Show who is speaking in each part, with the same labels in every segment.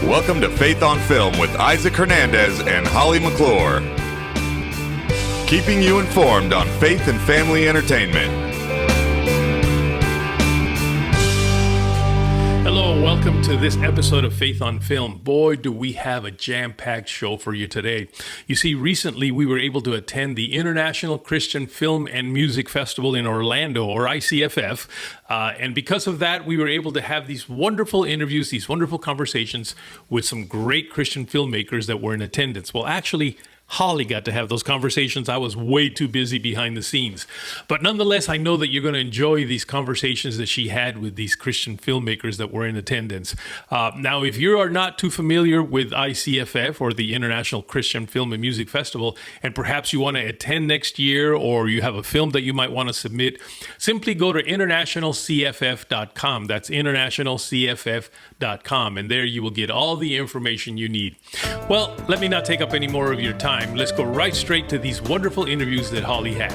Speaker 1: Welcome to Faith on Film with Isaac Hernandez and Holly McClure. Keeping you informed on faith and family entertainment.
Speaker 2: Hello, welcome to this episode of Faith on Film. Boy, do we have a jam-packed show for you today. You see, recently we were able to attend the International Christian Film and Music Festival in Orlando, or ICFF, and because of that, we were able to have these wonderful interviews, these wonderful conversations with some great Christian filmmakers that were in attendance. Well, actually, Holly got to have those conversations. I was way too busy behind the scenes. But nonetheless, I know that you're going to enjoy these conversations that she had with these Christian filmmakers that were in attendance. Now, if you are not too familiar with ICFF, or the International Christian Film and Music Festival, and perhaps you want to attend next year, or you have a film that you might want to submit, simply go to internationalcff.com. That's internationalcff.com. And there you will get all the information you need. Well, let me not take up any more of your time. Let's go right straight to these wonderful interviews that Holly had.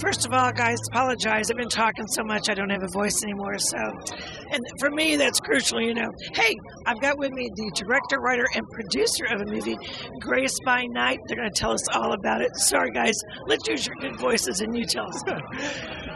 Speaker 3: First of all, guys, apologize. I've been talking so much I don't have a voice anymore. And for me, that's crucial, you know. Hey, I've got with me the director, writer, and producer of a movie, Grace by Night. They're going to tell us all about it. Sorry, guys. Let's use your good voices and you tell us.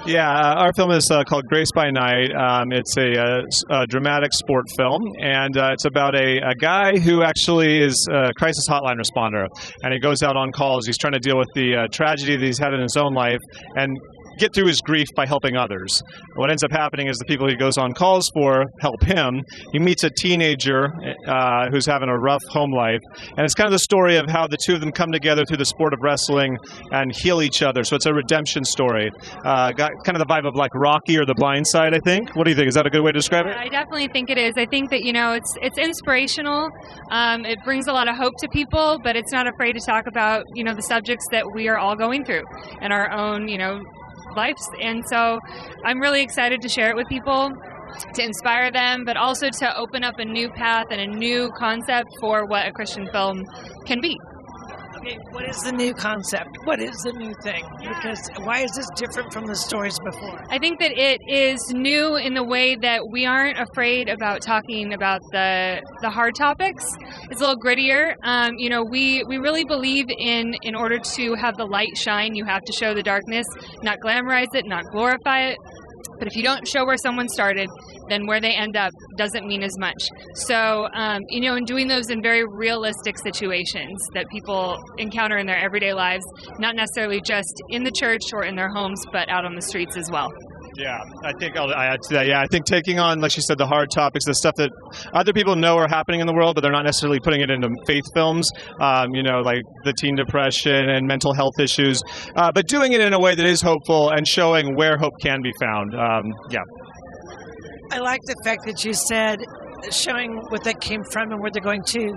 Speaker 4: Yeah, our film is called Grace by Night. It's a dramatic sport film, and it's about a guy who actually is a crisis hotline responder, and he goes out on calls. He's trying to deal with the tragedy that he's had in his own life and get through his grief by helping others. What ends up happening is the people he goes on calls for help him. He meets a teenager who's having a rough home life, and it's kind of the story of how the two of them come together through the sport of wrestling and heal each other. So it's a redemption story. Got kind of the vibe of like Rocky or The Blind Side, I think. What do you think? Is that a good way to describe it?
Speaker 5: I definitely think it is. I think that, you know, it's inspirational. It brings a lot of hope to people, but it's not afraid to talk about, you know, the subjects that we are all going through in our own, you know, lives. And so I'm really excited to share it with people, to inspire them, but also to open up a new path and a new concept for what a Christian film can be.
Speaker 3: Okay, what is the new concept? What is the new thing? Because why is this different from the stories before?
Speaker 5: I think that it is new in the way that we aren't afraid about talking about the hard topics. It's a little grittier. You know, we really believe in order to have the light shine, you have to show the darkness, not glamorize it, not glorify it. But if you don't show where someone started, then where they end up doesn't mean as much. So, you know, in doing those in very realistic situations that people encounter in their everyday lives, not necessarily just in the church or in their homes, but out on the streets as well.
Speaker 4: Yeah, I think I'll add to that. Yeah, I think taking on, like she said, the hard topics, the stuff that other people know are happening in the world, but they're not necessarily putting it into faith films, you know, like the teen depression and mental health issues, but doing it in a way that is hopeful and showing where hope can be found. Yeah.
Speaker 3: I like the fact that you said showing what that came from and where they're going to.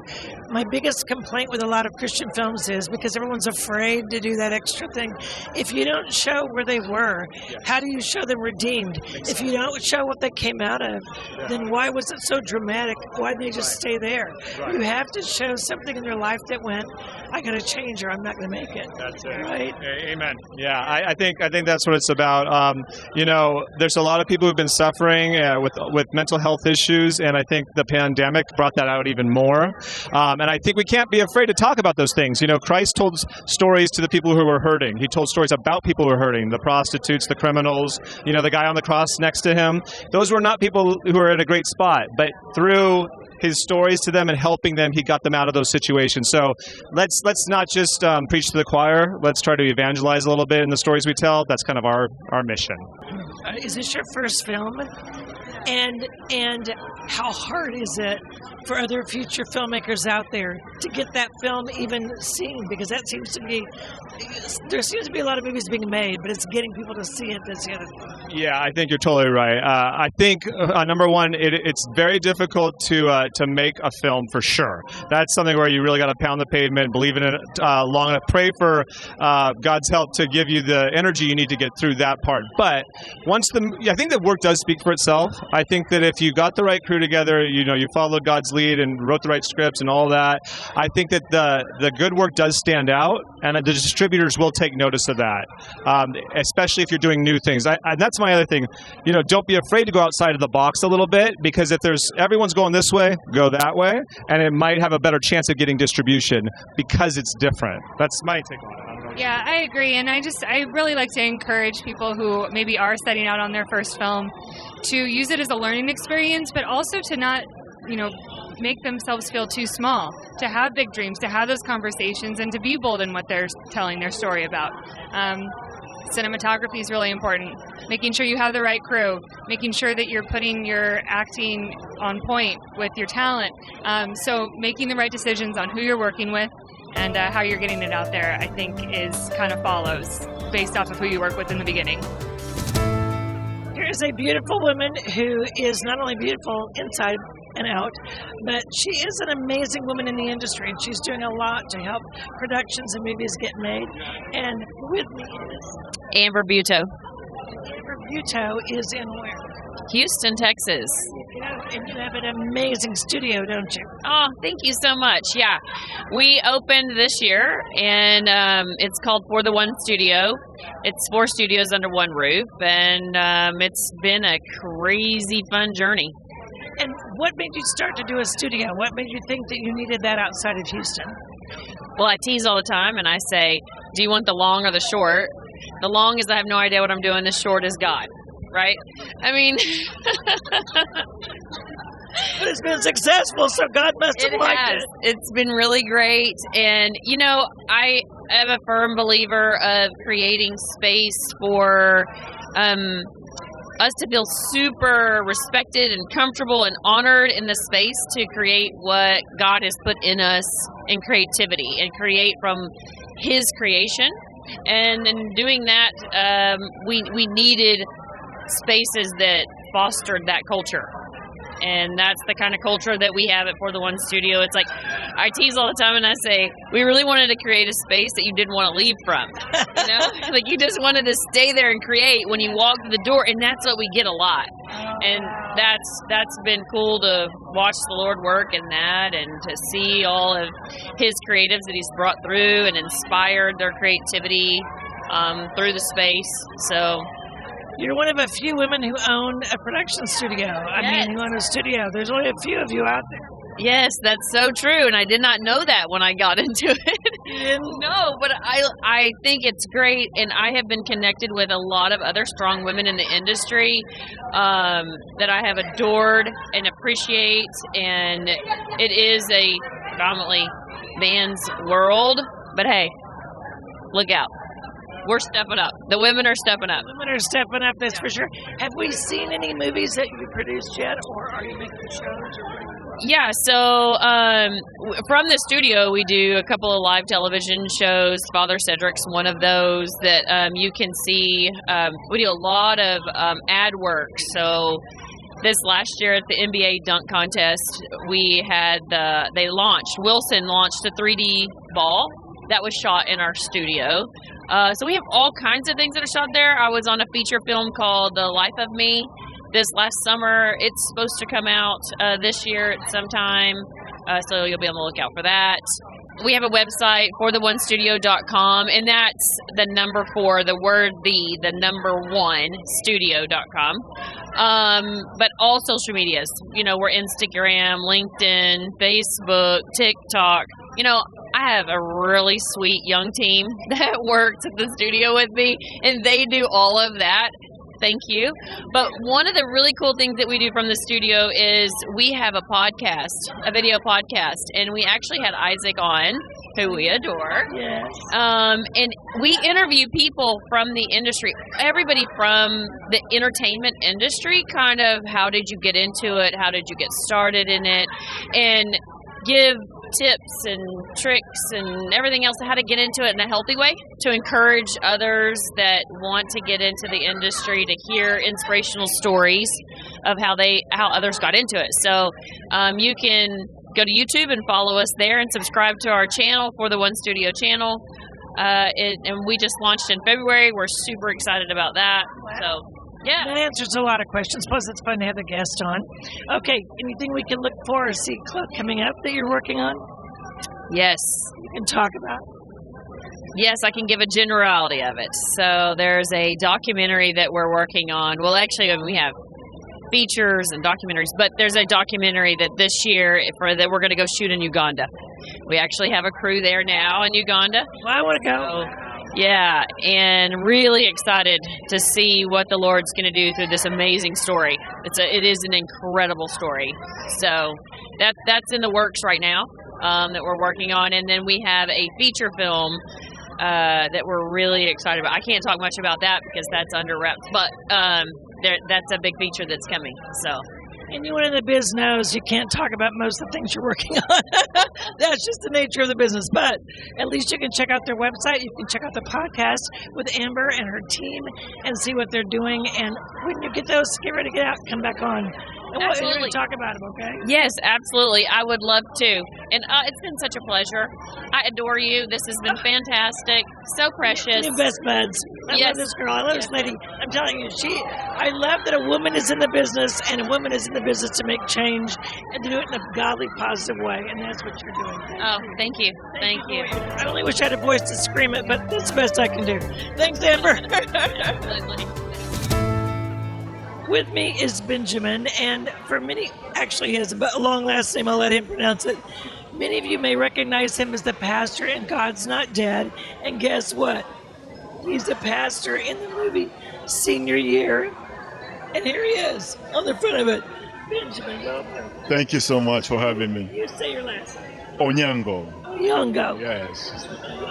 Speaker 3: My biggest complaint with a lot of Christian films is because everyone's afraid to do that extra thing. If you don't show where they were, how do you show them redeemed? If you don't show what they came out of, then why was it so dramatic? Why didn't they just stay there? You have to show something in their life that went, I got to change or I'm not going to make it.
Speaker 4: That's it.
Speaker 3: Right?
Speaker 4: Amen. Yeah, I think that's what it's about. You know, there's a lot of people who've been suffering with mental health issues, and I think the pandemic brought that out even more. And I think we can't be afraid to talk about those things. You know, Christ told stories to the people who were hurting. He told stories about people who were hurting, the prostitutes, the criminals, you know, the guy on the cross next to him. Those were not people who were in a great spot, but through his stories to them and helping them, he got them out of those situations. So let's not just preach to the choir. Let's try to evangelize a little bit in the stories we tell. That's kind of our mission.
Speaker 3: Is this your first film? And how hard is it for other future filmmakers out there to get that film even seen? Because that seems to be, there seems to be a lot of movies being made, but it's getting people to see it. That's the other thing.
Speaker 4: Yeah, I think you're totally right. I think number one, it's very difficult to make a film for sure. That's something where you really got to pound the pavement, believe in it long enough, pray for God's help to give you the energy you need to get through that part. But I think the work does speak for itself. I think that if you got the right crew together, you followed God's lead and wrote the right scripts and all that, I think that the good work does stand out, and the distributors will take notice of that, especially if you're doing new things. And that's my other thing. Don't be afraid to go outside of the box a little bit, because if everyone's going this way, go that way, and it might have a better chance of getting distribution because it's different. That's my take on it.
Speaker 5: Yeah, I agree. And I really like to encourage people who maybe are setting out on their first film to use it as a learning experience, but also to not, make themselves feel too small, to have big dreams, to have those conversations, and to be bold in what they're telling their story about. Cinematography is really important. Making sure you have the right crew, making sure that you're putting your acting on point with your talent. So making the right decisions on who you're working with and how you're getting it out there, I think, is kind of follows based off of who you work with in the beginning.
Speaker 3: Here's a beautiful woman who is not only beautiful inside and out, but she is an amazing woman in the industry, and she's doing a lot to help productions and movies get made. And with me is
Speaker 6: Amber Butaud.
Speaker 3: Amber Butaud is in where?
Speaker 6: Houston, Texas.
Speaker 3: And you have an amazing studio, don't you?
Speaker 6: Oh, thank you so much. Yeah. We opened this year, and it's called For the One Studio. It's 4 studios under one roof, and it's been a crazy fun journey.
Speaker 3: And what made you start to do a studio? What made you think that you needed that outside of Houston?
Speaker 6: Well, I tease all the time, and I say, do you want the long or the short? The long is I have no idea what I'm doing. The short is God. Right? I mean,
Speaker 3: but it's been successful, so God must have liked it.
Speaker 6: It's been really great. And, I am a firm believer of creating space for us to feel super respected and comfortable and honored in the space to create what God has put in us in creativity and create from His creation. And in doing that, we needed spaces that fostered that culture, and that's the kind of culture that we have at For the One Studio. It's like I tease all the time, and I say we really wanted to create a space that you didn't want to leave from. Like you just wanted to stay there and create when you walk through the door, and that's what we get a lot. And that's been cool to watch the Lord work in that, and to see all of His creatives that He's brought through and inspired their creativity through the space. So.
Speaker 3: You're one of a few women who own a production studio. Who own a studio. There's only a few of you out there.
Speaker 6: Yes, that's so true, and I did not know that when I got into it.
Speaker 3: You didn't?
Speaker 6: No, but I think it's great, and I have been connected with a lot of other strong women in the industry that I have adored and appreciate, and it is a predominantly man's world, but hey, look out. We're stepping up. The women are stepping up.
Speaker 3: The women are stepping up, that's for sure. Have we seen any movies that you produced yet, or are you making shows?
Speaker 6: Yeah, so from the studio, we do a couple of live television shows. Father Cedric's one of those that you can see. We do a lot of ad work. So this last year at the NBA dunk contest, Wilson launched a 3D ball that was shot in our studio. So we have all kinds of things that are shot there. I was on a feature film called The Life of Me this last summer. It's supposed to come out this year at some time, so you'll be on the lookout for that. We have a website, fortheonestudio.com, and that's the number 4, the word the number 1, studio.com. But all social medias, we're Instagram, LinkedIn, Facebook, TikTok. I have a really sweet young team that works at the studio with me, and they do all of that. Thank you. But one of the really cool things that we do from the studio is we have a podcast, a video podcast, and we actually had Isaac on, who we adore.
Speaker 3: Yes.
Speaker 6: And we interview people from the industry, everybody from the entertainment industry, kind of how did you get into it, how did you get started in it, and give tips and tricks and everything else, how to get into it in a healthy way, to encourage others that want to get into the industry to hear inspirational stories of how others got into it. So you can go to YouTube and follow us there and subscribe to our channel, For the One Studio channel. And we just launched in February. We're super excited about that.
Speaker 3: Wow.
Speaker 6: So Yeah.
Speaker 3: That answers a lot of questions. Plus, it's fun to have a guest on. Okay, anything we can look for or see coming up that you're working on?
Speaker 6: Yes.
Speaker 3: You can talk about.
Speaker 6: Yes, I can give a generality of it. So there's a documentary that we're working on. Well, actually, we have features and documentaries, but there's a documentary that this year that we're going to go shoot in Uganda. We actually have a crew there now in Uganda.
Speaker 3: Well, I want to go.
Speaker 6: So, yeah, and really excited to see what the Lord's going to do through this amazing story. It is an incredible story. So that's in the works right now that we're working on, and then we have a feature film that we're really excited about. I can't talk much about that because that's under wraps, but that's a big feature that's coming. So.
Speaker 3: Anyone in the biz knows you can't talk about most of the things you're working on. That's just the nature of the business. But at least you can check out their website. You can check out the podcast with Amber and her team and see what they're doing. And when you get those, get ready to get out, come back on. And we're going to talk about them, okay?
Speaker 6: Yes, absolutely. I would love to. And it's been such a pleasure. I adore you. This has been fantastic. So precious.
Speaker 3: You're best buds. I love this girl. I love this lady. I'm telling you, I love that a woman is in the business and a woman is in the business to make change and to do it in a godly, positive way. And that's what you're doing.
Speaker 6: Oh, thank you. Thank you.
Speaker 3: I only wish I had a voice to scream it, but that's the best I can do. Thanks, Amber.
Speaker 6: Absolutely.
Speaker 3: With me is Benjamin, and for many, actually he has a long last name, I'll let him pronounce it. Many of you may recognize him as the pastor in God's Not Dead, and guess what? He's the pastor in the movie Senior Year, and here he is on the front of it. Benjamin, welcome.
Speaker 7: Thank you so much for having me.
Speaker 3: You say your last name.
Speaker 7: Onyango.
Speaker 3: Onyango.
Speaker 7: Yes.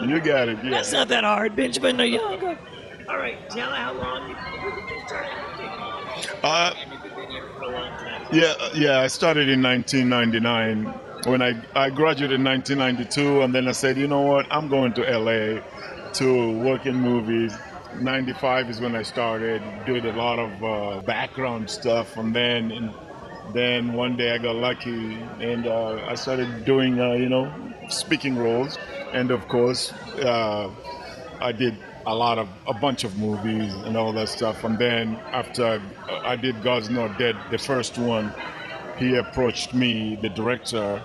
Speaker 7: You got it. Yeah.
Speaker 3: That's not that hard, Benjamin Onyango. All right, tell how long you started.
Speaker 7: I started in 1999 when I graduated in 1992, and then I said, you know what, I'm going to LA to work in movies. 95 is when I started doing a lot of background stuff, and then one day I got lucky and I started doing speaking roles, and of course I did a bunch of movies and all that stuff. And then after I did God's Not Dead, the first one, he approached me, the director,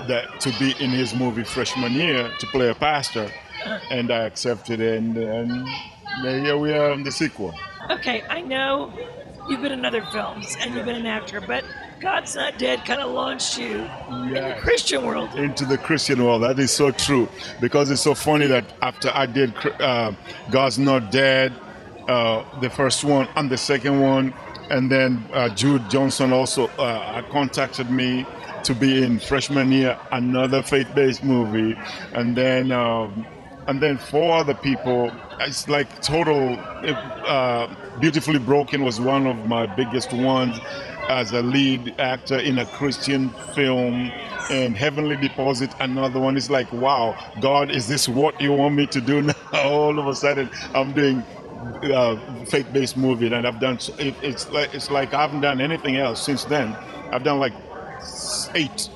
Speaker 7: that to be in his movie freshman year to play a pastor, and I accepted it, and here we are in the sequel.
Speaker 3: Okay, I know you've been in other films and you've been an actor, but God's Not Dead kind of launched you in the Christian world.
Speaker 7: Into the Christian world. That is so true. Because it's so funny that after I did God's Not Dead, the first one and the second one, and then Jude Johnson also contacted me to be in freshman year, another faith-based movie, and then 4 other people. It's like total. Beautifully Broken was one of my biggest ones as a lead actor in a Christian film, and Heavenly Deposit, another one. Is like, wow, God, is this what you want me to do now? All of a sudden, I'm doing faith-based movie, and I've done. It's like I haven't done anything else since then. I've done like 8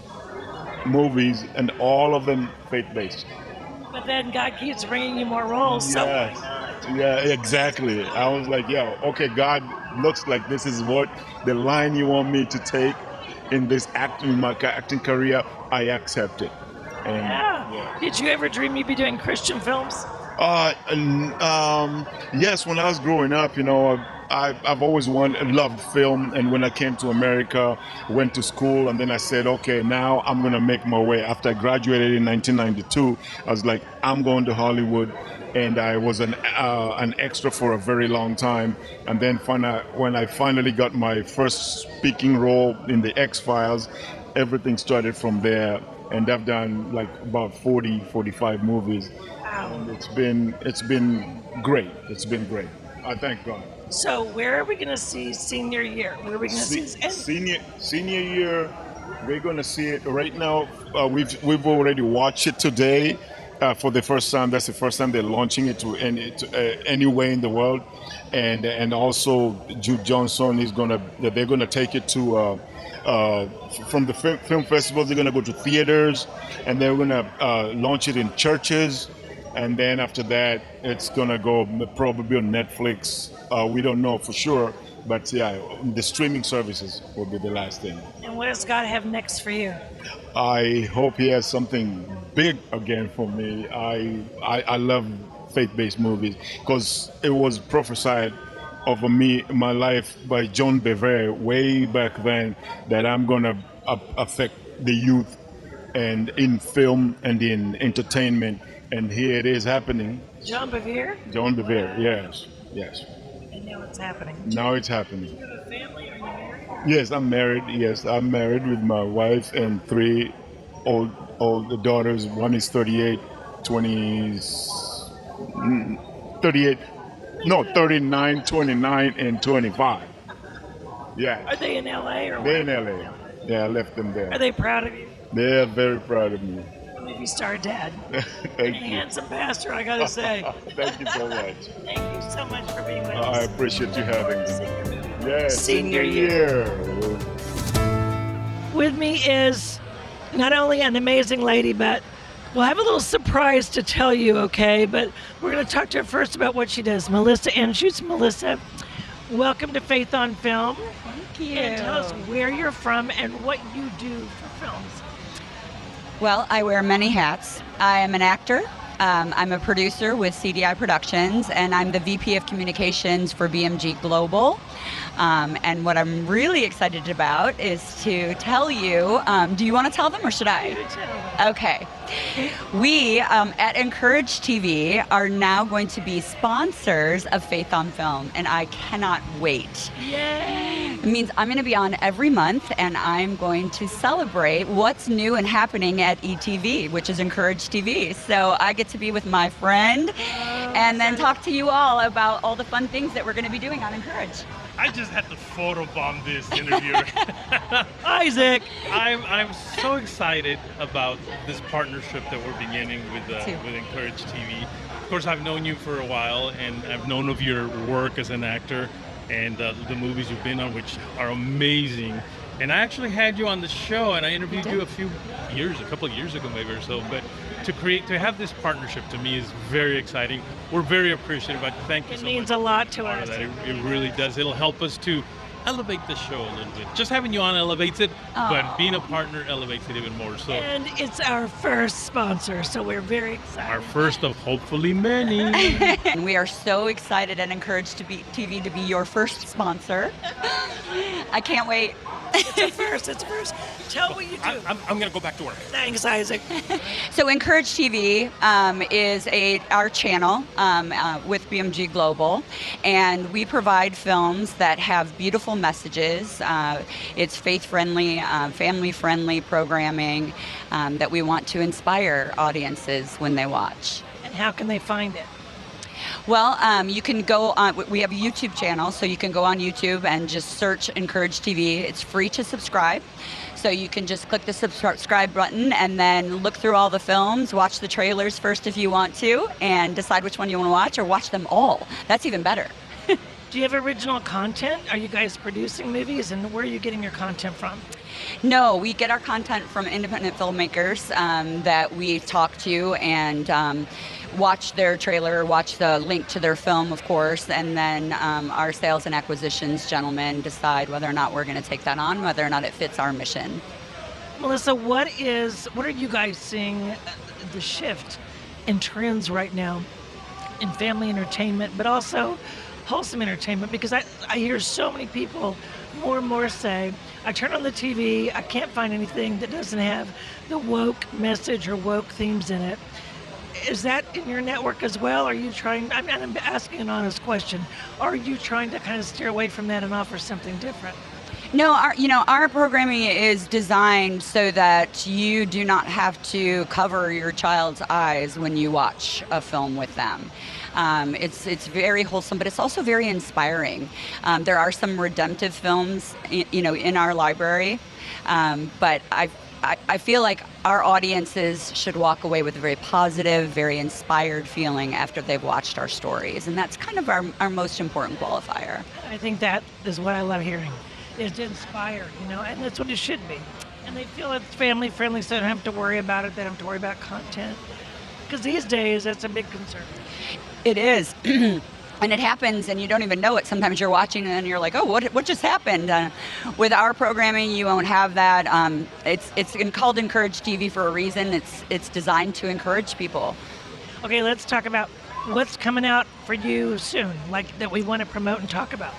Speaker 7: movies, and all of them faith-based.
Speaker 3: But then God keeps bringing you more roles. So
Speaker 7: Yes. Yeah, exactly. I was like, okay, God, looks like this is what the line you want me to take in my acting career. I accept it. And,
Speaker 3: Did you ever dream you'd be doing Christian films?
Speaker 7: Yes, when I was growing up, I've always loved film, and when I came to America, went to school, and then I said, okay, now I'm going to make my way. After I graduated in 1992, I was like, I'm going to Hollywood, and I was an extra for a very long time. And then when I finally got my first speaking role in the X-Files, everything started from there, and I've done like about 45 movies.
Speaker 3: Wow.
Speaker 7: And it's been great. It's been great. I thank God.
Speaker 3: So where are we going to see Senior Year? Where are we going to see
Speaker 7: Senior Year? We're going to see it right now. We've already watched it today for the first time. That's the first time they're launching it to anywhere in the world, and also Jude Johnson they're gonna take it to from the film festivals. They're gonna go to theaters, and they're gonna launch it in churches. and then after that, it's gonna go probably on Netflix. We don't know for sure, but yeah, the streaming services will be the last thing.
Speaker 3: And what does God have next for you?
Speaker 7: I hope He has something big again for me. I love faith-based movies because it was prophesied over me in my life by John Bevere way back then that I'm gonna affect the youth and in film and in entertainment, and here it is happening.
Speaker 3: John Bevere?
Speaker 7: John Bevere, yes.
Speaker 3: And now it's happening.
Speaker 7: Now it's happening.
Speaker 3: Do you have a family? Are you married?
Speaker 7: Yes, I'm married. Yes, I'm married with my wife and 3 old daughters. One is 38, 39, 29, and 25. Yeah.
Speaker 3: Are they in LA or
Speaker 7: They're
Speaker 3: what?
Speaker 7: in LA. Yeah, I left them there.
Speaker 3: Are they proud of you?
Speaker 7: They're very proud of me.
Speaker 3: Movie star dad.
Speaker 7: Thank you.
Speaker 3: Handsome pastor, I gotta say.
Speaker 7: Thank you so much.
Speaker 3: Thank you so much for being with
Speaker 7: I
Speaker 3: us.
Speaker 7: appreciate you having me. Yes,
Speaker 3: Senior year. With me is not only an amazing lady, but we'll have a little surprise to tell you, okay? But we're going to talk to her first about what she does. Melissa Anschutz. Melissa, welcome to Faith on Film.
Speaker 8: Thank you.
Speaker 3: And tell us where you're from and what you do for films.
Speaker 8: Well, I wear many hats. I am an actor. I'm a producer with CDI Productions, and I'm the VP of Communications for BMG Global. And what I'm really excited about is to tell you, do you want to tell them or should I? Okay. We at Encourage TV are now going to be sponsors of Faith on Film, and I cannot wait.
Speaker 3: Yay!
Speaker 8: It means I'm going to be on every month, and I'm going to celebrate what's new and happening at ETV, which is Encourage TV. So I get to be with my friend and then talk to you all about all the fun things that we're going to be doing on Encourage.
Speaker 9: I just had to photobomb this interview.
Speaker 3: Isaac!
Speaker 9: I'm so excited about this partnership that we're beginning with Encourage TV. Of course, I've known you for a while, and I've known of your work as an actor and the movies you've been on, which are amazing. And I actually had you on the show, and I interviewed you a couple of years ago maybe or so. But to have this partnership to me is very exciting. We're very appreciative. But thank you so much.
Speaker 3: It means a lot to us.
Speaker 9: It really does. It'll help us to elevate the show a little bit. Just having you on elevates it, but being a partner elevates it even more. So.
Speaker 3: And it's our first sponsor, so we're very excited.
Speaker 9: Our first of hopefully many.
Speaker 8: And we are so excited and encouraged to be TV to be your first sponsor. I can't wait.
Speaker 3: It's a first. Tell what you do.
Speaker 9: I'm going to go back to work.
Speaker 3: Thanks, Isaac.
Speaker 8: So Encourage TV is our channel with BMG Global, and we provide films that have beautiful messages. It's faith-friendly, family-friendly programming that we want to inspire audiences when they watch.
Speaker 3: And how can they find it?
Speaker 8: Well, you can go on, we have a YouTube channel, so you can go on YouTube and just search Encourage TV. It's free to subscribe. So you can just click the subscribe button and then look through all the films, watch the trailers first if you want to, and decide which one you want to watch, or watch them all. That's even better.
Speaker 3: Do you have original content? Are you guys producing movies, and where are you getting your content from?
Speaker 8: No, we get our content from independent filmmakers that we talk to and watch their trailer, watch the link to their film, of course, and then our sales and acquisitions gentlemen decide whether or not we're going to take that on, whether or not it fits our mission.
Speaker 3: Melissa, what are you guys seeing the shift in trends right now in family entertainment, but also wholesome entertainment? Because I hear so many people more and more say, I turn on the TV, I can't find anything that doesn't have the woke message or woke themes in it. Is that in your network as well? Are you trying, I'm asking an honest question, are you trying to kind of steer away from that and offer something different?
Speaker 8: No, our programming is designed so that you do not have to cover your child's eyes when you watch a film with them. It's very wholesome, but it's also very inspiring. There are some redemptive films, in our library, but I feel like our audiences should walk away with a very positive, very inspired feeling after they've watched our stories, and that's kind of our most important qualifier.
Speaker 3: I think that is what I love hearing, is to inspire, and that's what it should be. And they feel it's family friendly, so they don't have to worry about it, they don't have to worry about content. Because these days, that's a big concern.
Speaker 8: It is. And it happens and you don't even know it. Sometimes you're watching and you're like, oh, what just happened? With our programming, you won't have that. It's called Encourage TV for a reason. It's designed to encourage people.
Speaker 3: Okay, let's talk about what's coming out for you soon, like that we want to promote and talk about.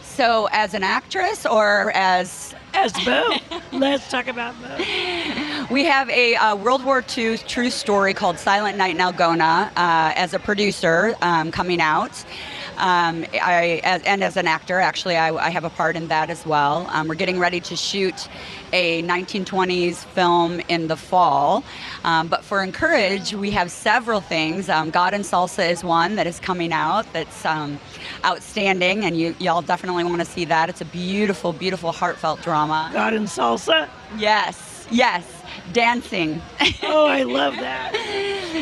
Speaker 8: So as an actress or as
Speaker 3: both. Let's talk about both.
Speaker 8: We have a World War II true story called Silent Night in Algona as a producer coming out. And as an actor, actually, I have a part in that as well. We're getting ready to shoot a 1920s film in the fall. But for Encourage, we have several things. God and Salsa is one that is coming out that's outstanding, and y'all definitely want to see that. It's a beautiful, beautiful, heartfelt drama.
Speaker 3: God and Salsa?
Speaker 8: Yes. Dancing.
Speaker 3: Oh, I love that.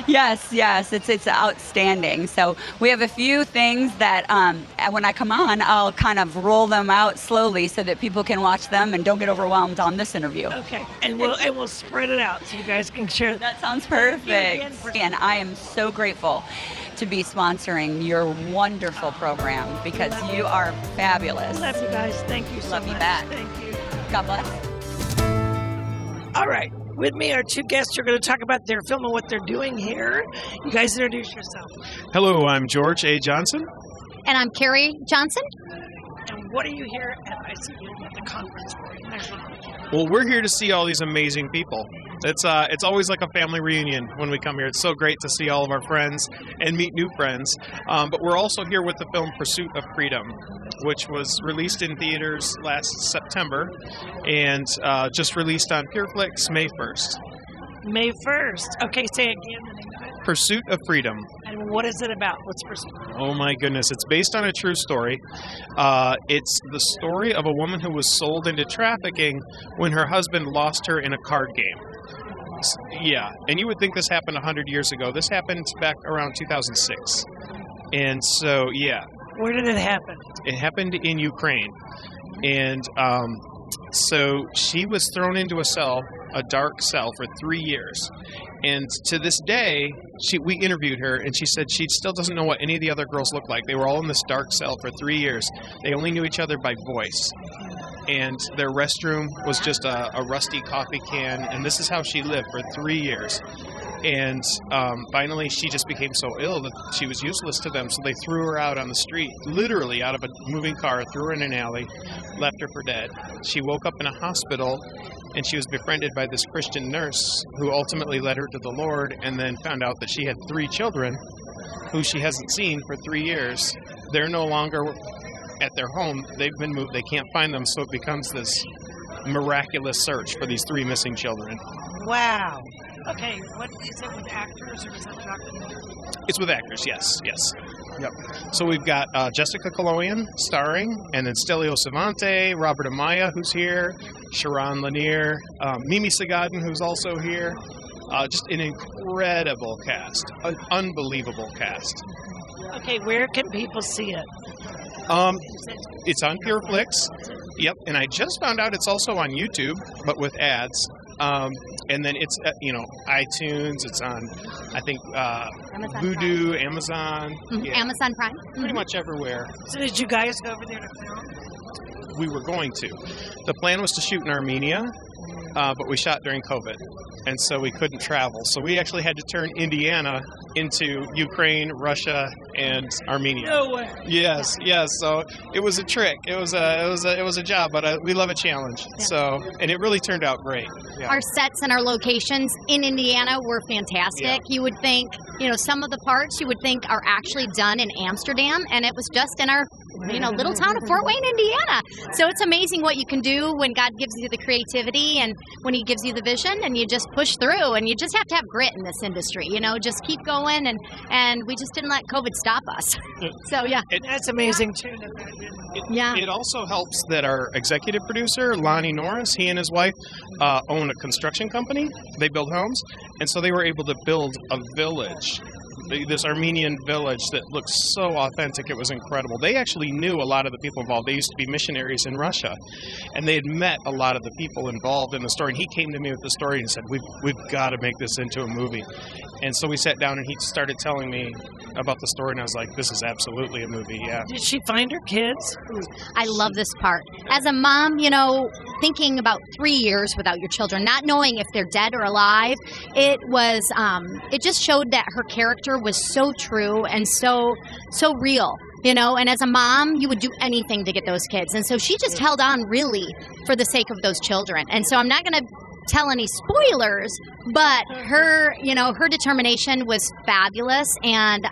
Speaker 8: Yes, it's outstanding. So we have a few things that when I come on, I'll kind of roll them out slowly so that people can watch them and don't get overwhelmed on this interview.
Speaker 3: Okay, and we'll spread it out so you guys can share.
Speaker 8: That sounds perfect. And I am so grateful to be sponsoring your wonderful program because you are fabulous.
Speaker 3: Love you guys. Thank you so much.
Speaker 8: Love you back.
Speaker 3: Thank you.
Speaker 8: God bless.
Speaker 3: All right. With me are two guests who are going to talk about their film and what they're doing here. You guys introduce yourself.
Speaker 4: Hello, I'm George A. Johnson.
Speaker 10: And I'm Kary Johnson.
Speaker 3: And what are you here at ICU at the conference for?
Speaker 4: Well, we're here to see all these amazing people. It's always like a family reunion when we come here. It's so great to see all of our friends and meet new friends. But we're also here with the film Pursuit of Freedom, which was released in theaters last September and just released on PureFlix May 1st.
Speaker 3: May 1st. Okay, say it again.
Speaker 4: Pursuit of Freedom.
Speaker 3: And what is it about? What's Pursuit?
Speaker 4: Oh my goodness, it's based on a true story. It's the story of a woman who was sold into trafficking when her husband lost her in a card game. Yeah, and you would think this happened 100 years ago. This happened back around 2006. And so, yeah.
Speaker 3: Where did it happen?
Speaker 4: It happened in Ukraine. And so she was thrown into a dark cell for 3 years. And to this day, we interviewed her, and she said she still doesn't know what any of the other girls look like. They were all in this dark cell for 3 years. They only knew each other by voice. And their restroom was just a rusty coffee can, and this is how she lived for 3 years. And finally, she just became so ill that she was useless to them, so they threw her out on the street, literally out of a moving car, threw her in an alley, left her for dead. She woke up in a hospital, and she was befriended by this Christian nurse who ultimately led her to the Lord, and then found out that she had 3 children who she hasn't seen for 3 years. They're no longer at their home. They've been moved. They can't find them, so it becomes this miraculous search for these 3 missing children.
Speaker 3: Wow. Okay, what is it with actors or is it documentary?
Speaker 4: It's with actors, yes. Yep. So we've got Jessica Coloian starring, and then Stelio Savante, Robert Amaya, who's here, Sharon Lanier, Mimi Sagadan, who's also here. Just an incredible cast, an unbelievable cast.
Speaker 3: Okay, where can people see it?
Speaker 4: It's on PureFlix. Yep, and I just found out it's also on YouTube, but with ads. And then it's iTunes. It's on, I think,
Speaker 10: Amazon
Speaker 4: Voodoo,
Speaker 10: Prime.
Speaker 4: Amazon.
Speaker 10: Mm-hmm.
Speaker 4: Yeah,
Speaker 10: Amazon Prime.
Speaker 4: pretty much everywhere.
Speaker 3: So did you guys go over there to film?
Speaker 4: We were going to. The plan was to shoot in Armenia, but we shot during COVID, and so we couldn't travel. So we actually had to turn Indiana into Ukraine, Russia, and Armenia.
Speaker 3: No way.
Speaker 4: Yes. So it was a trick. It was a job, but we love a challenge.
Speaker 10: Yeah.
Speaker 4: So, and it really turned out great. Yeah.
Speaker 10: Our sets and our locations in Indiana were fantastic.
Speaker 4: Yeah.
Speaker 10: You would think, some of the parts you would think are actually done in Amsterdam, and it was just in our little town of Fort Wayne, Indiana. So it's amazing what you can do when God gives you the creativity and when He gives you the vision, and you just push through, and you just have to have grit in this industry. Just keep going, and we just didn't let COVID stop us. So yeah,
Speaker 3: That's amazing too.
Speaker 4: It also helps that our executive producer, Lonnie Norris, he and his wife own a construction company. They build homes, and so they were able to build a village
Speaker 11: this Armenian village that looked so authentic. It was incredible. They actually knew a lot of the people involved. They used to be missionaries in Russia, and they had met a lot of the people involved in the story. And he came to me with the story and said, "We've got to make this into a movie." And so we sat down and he started telling me about the story, and I was like, "This is absolutely a movie." Yeah.
Speaker 3: Did she find her kids?
Speaker 10: I love this part. As a mom, thinking about 3 years without your children, not knowing if they're dead or alive, it was, it just showed that her character was so true and so real. And as a mom, you would do anything to get those kids. And so she just held on really for the sake of those children. And so I'm not going to tell any spoilers, but her determination was fabulous, and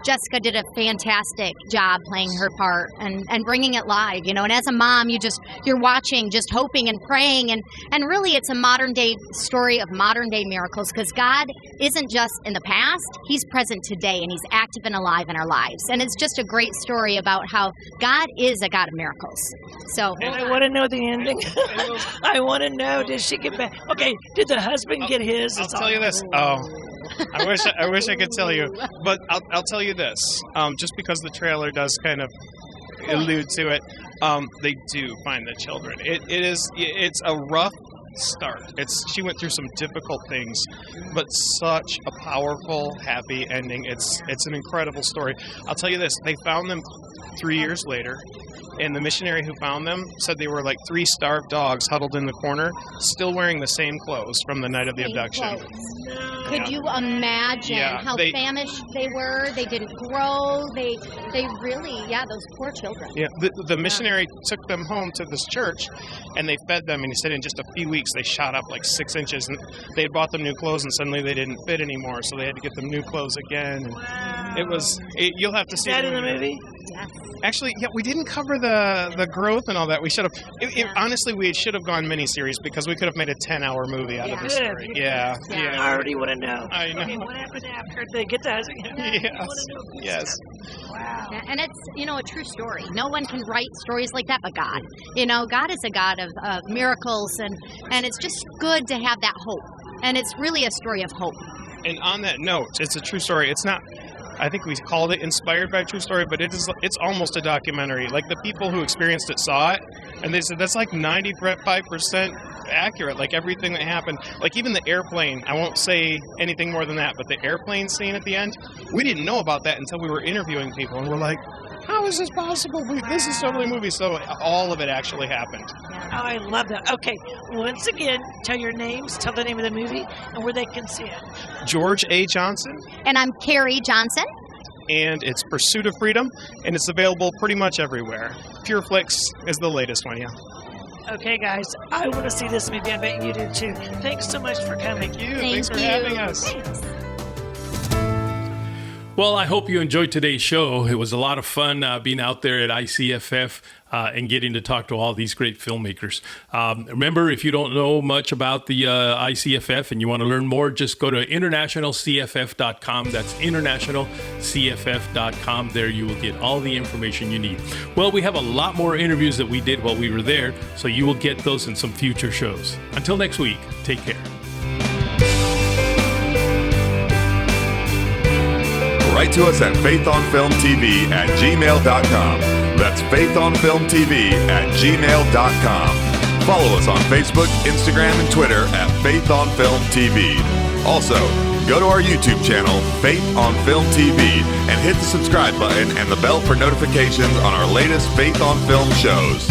Speaker 10: Jessica did a fantastic job playing her part and bringing it live, and as a mom, you're watching, just hoping and praying, and really it's a modern day story of modern day miracles, because God isn't just in the past, he's present today, and he's active and alive in our lives, and it's just a great story about how God is a God of miracles. So,
Speaker 3: and I want to know the ending. I want to know, did she get back? Okay, did the husband get his?
Speaker 11: I'll tell you this. Oh, I wish I could tell you, but I'll tell you this. Just because the trailer does kind of allude to it, they do find the children. It's a rough start. She went through some difficult things, but such a powerful, happy ending. It's an incredible story. I'll tell you this. They found them 3 years later. And the missionary who found them said they were like 3 starved dogs huddled in the corner, still wearing the same clothes from the night of the abduction.
Speaker 10: Could you imagine how famished they were? They didn't grow. They really, those poor children.
Speaker 11: Yeah, the missionary took them home to this church, and they fed them, and he said in just a few weeks they shot up like 6 inches, and they had bought them new clothes, and suddenly they didn't fit anymore, so they had to get them new clothes again. And you'll have to see
Speaker 3: that in the movie.
Speaker 10: Yes.
Speaker 11: Actually, we didn't cover the growth and all that. We should have. Honestly, we should have gone miniseries because we could have made a 10-hour movie out of this story. Yeah.
Speaker 3: I already want to know.
Speaker 11: I know.
Speaker 3: Okay, what happened after they get to
Speaker 11: Yes.
Speaker 3: Wow.
Speaker 10: Yeah, and it's, a true story. No one can write stories like that but God. God is a God of miracles, and it's just good to have that hope. And it's really a story of hope.
Speaker 11: And on that note, it's a true story. It's not... I think we called it inspired by a true story, but it's almost a documentary. Like, the people who experienced it saw it, and they said that's like 95% accurate, like everything that happened. Like, even the airplane, I won't say anything more than that, but the airplane scene at the end, we didn't know about that until we were interviewing people, and we're like, how is this possible? This is totally a movie. So all of it actually happened.
Speaker 3: Oh, I love that. Okay, once again, tell your names, tell the name of the movie, and where they can see it.
Speaker 11: George A. Johnson.
Speaker 10: And I'm Kary Johnson.
Speaker 11: And it's Pursuit of Freedom, and it's available pretty much everywhere. PureFlix is the latest one,
Speaker 3: Okay, guys, I want to see this movie. I bet you do, too. Thanks so much for coming.
Speaker 11: Thank you. Thanks for having us.
Speaker 3: Thanks.
Speaker 2: Well, I hope you enjoyed today's show. It was a lot of fun being out there at ICFF and getting to talk to all these great filmmakers. Remember, if you don't know much about the ICFF and you want to learn more, just go to internationalcff.com. That's internationalcff.com. There you will get all the information you need. Well, we have a lot more interviews that we did while we were there, so you will get those in some future shows. Until next week, take care.
Speaker 1: Write to us at faithonfilmtv@gmail.com. That's faithonfilmtv@gmail.com. Follow us on Facebook, Instagram, and Twitter at Faith on Film TV. Also, go to our YouTube channel, Faith on Film TV, and hit the subscribe button and the bell for notifications on our latest Faith on Film shows.